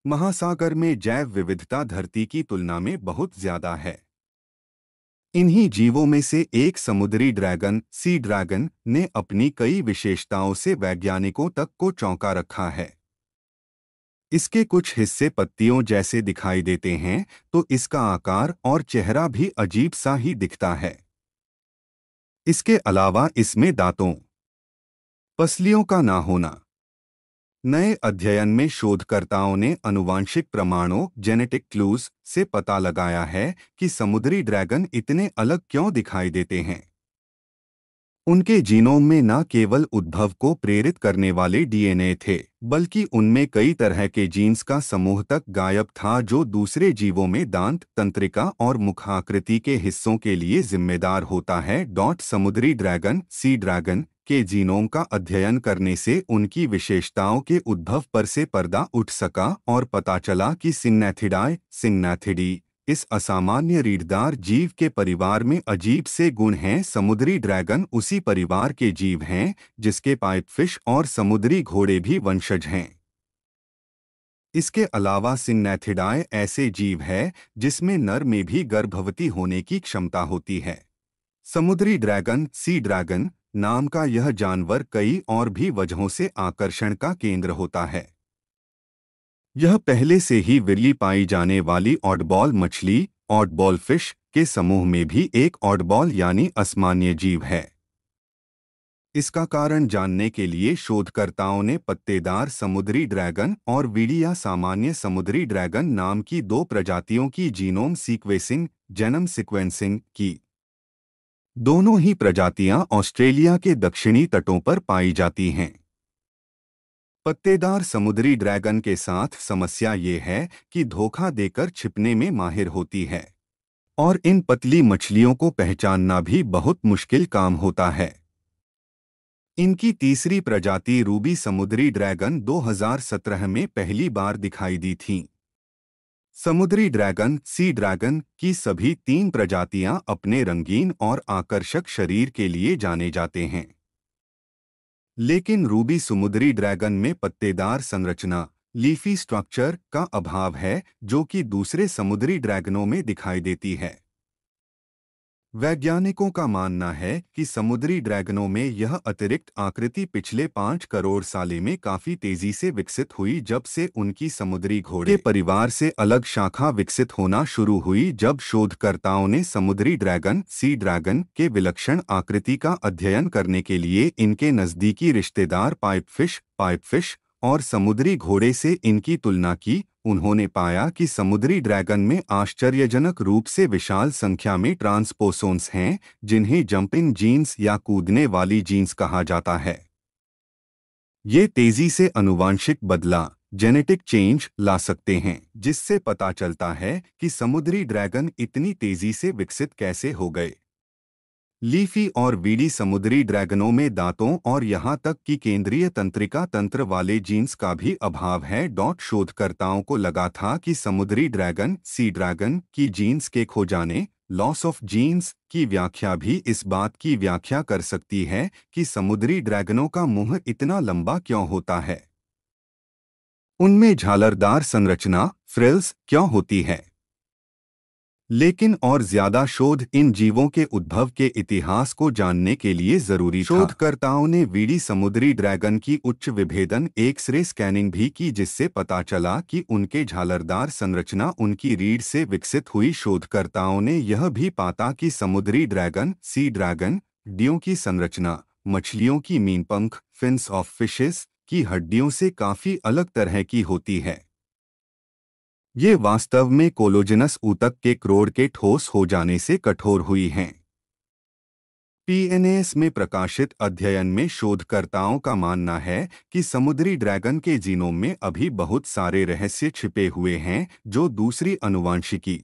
महासागर में जैव विविधता धरती की तुलना में बहुत ज्यादा है। इन्हीं जीवों में से एक समुद्री ड्रैगन सी ड्रैगन ने अपनी कई विशेषताओं से वैज्ञानिकों तक को चौंका रखा है। इसके कुछ हिस्से पत्तियों जैसे दिखाई देते हैं, तो इसका आकार और चेहरा भी अजीब सा ही दिखता है। इसके अलावा इसमें दांतों, पसलियों का ना होना। नए अध्ययन में शोधकर्ताओं ने आनुवांशिक प्रमाणों जेनेटिक क्लूज से पता लगाया है कि समुद्री ड्रैगन इतने अलग क्यों दिखाई देते हैं। उनके जीनोम में न केवल उद्भव को प्रेरित करने वाले डीएनए थे, बल्कि उनमें कई तरह के जीन्स का समूह तक गायब था जो दूसरे जीवों में दांत, तंत्रिका और मुखाकृति के हिस्सों के लिए जिम्मेदार होता है। समुद्री ड्रैगन सी ड्रैगन के जीनोम का अध्ययन करने से उनकी विशेषताओं के उद्भव पर से पर्दा उठ सका और पता चला कि सिग्नैथिडी इस असामान्य रीढ़दार जीव के परिवार में अजीब से गुण हैं। समुद्री ड्रैगन उसी परिवार के जीव हैं जिसके पाइपफिश और समुद्री घोड़े भी वंशज हैं। इसके अलावा सिग्नैथिडाए ऐसे जीव है जिसमें नर में भी गर्भवती होने की क्षमता होती है। समुद्री ड्रैगन सी ड्रैगन नाम का यह जानवर कई और भी वजहों से आकर्षण का केंद्र होता है। यह पहले से ही विरली पाई जाने वाली ऑडबॉल मछली ऑडबॉल फिश के समूह में भी एक ऑडबॉल यानी असामान्य जीव है। इसका कारण जानने के लिए शोधकर्ताओं ने पत्तेदार समुद्री ड्रैगन और वीडिया सामान्य समुद्री ड्रैगन नाम की दो प्रजातियों की जीनोम सीक्वेंसिंग की। दोनों ही प्रजातियां ऑस्ट्रेलिया के दक्षिणी तटों पर पाई जाती हैं। पत्तेदार समुद्री ड्रैगन के साथ समस्या ये है कि धोखा देकर छिपने में माहिर होती है और इन पतली मछलियों को पहचानना भी बहुत मुश्किल काम होता है। इनकी तीसरी प्रजाति रूबी समुद्री ड्रैगन 2017 में पहली बार दिखाई दी थी। समुद्री ड्रैगन सी ड्रैगन की सभी तीन प्रजातियां अपने रंगीन और आकर्षक शरीर के लिए जाने जाते हैं, लेकिन रूबी समुद्री ड्रैगन में पत्तेदार संरचना लीफी स्ट्रक्चर का अभाव है जो कि दूसरे समुद्री ड्रैगनों में दिखाई देती है। वैज्ञानिकों का मानना है कि समुद्री ड्रैगनों में यह अतिरिक्त आकृति पिछले 5 करोड़ साल में काफी तेजी से विकसित हुई जब से उनकी समुद्री घोड़े के परिवार से अलग शाखा विकसित होना शुरू हुई। जब शोधकर्ताओं ने समुद्री ड्रैगन सी ड्रैगन के विलक्षण आकृति का अध्ययन करने के लिए इनके नज़दीकी रिश्तेदार पाइपफिश और समुद्री घोड़े से इनकी तुलना की, उन्होंने पाया कि समुद्री ड्रैगन में आश्चर्यजनक रूप से विशाल संख्या में ट्रांसपोसोन्स हैं जिन्हें जंपिंग जीन्स या कूदने वाली जीन्स कहा जाता है। ये तेजी से आनुवांशिक बदला जेनेटिक चेंज ला सकते हैं, जिससे पता चलता है कि समुद्री ड्रैगन इतनी तेजी से विकसित कैसे हो गए। लीफी और वीडी समुद्री ड्रैगनों में दांतों और यहां तक कि केंद्रीय तंत्रिका तंत्र वाले जीन्स का भी अभाव है। शोधकर्ताओं को लगा था कि समुद्री ड्रैगन सी ड्रैगन की जीन्स के खो जाने लॉस ऑफ जीन्स की व्याख्या भी इस बात की व्याख्या कर सकती है कि समुद्री ड्रैगनों का मुंह इतना लंबा क्यों होता है, उनमें झालरदार संरचना फ्रिल्स क्यों होती है। लेकिन और ज्यादा शोध इन जीवों के उद्भव के इतिहास को जानने के लिए जरूरी था। शोधकर्ताओं ने वीडी समुद्री ड्रैगन की उच्च विभेदन एक्स-रे स्कैनिंग भी की, जिससे पता चला कि उनके झालरदार संरचना उनकी रीढ़ से विकसित हुई। शोधकर्ताओं ने यह भी पाता कि समुद्री ड्रैगन सी ड्रैगन हड्डियों की संरचना मछलियों की मीनपंख फिन्स ऑफ फिशेस की हड्डियों से काफी अलग तरह की होती है। ये वास्तव में कोलोजेनस ऊतक के क्रोड के ठोस हो जाने से कठोर हुई हैं। पीएनएस में प्रकाशित अध्ययन में शोधकर्ताओं का मानना है कि समुद्री ड्रैगन के जीनोम में अभी बहुत सारे रहस्य छिपे हुए हैं जो दूसरी आनुवांशिकी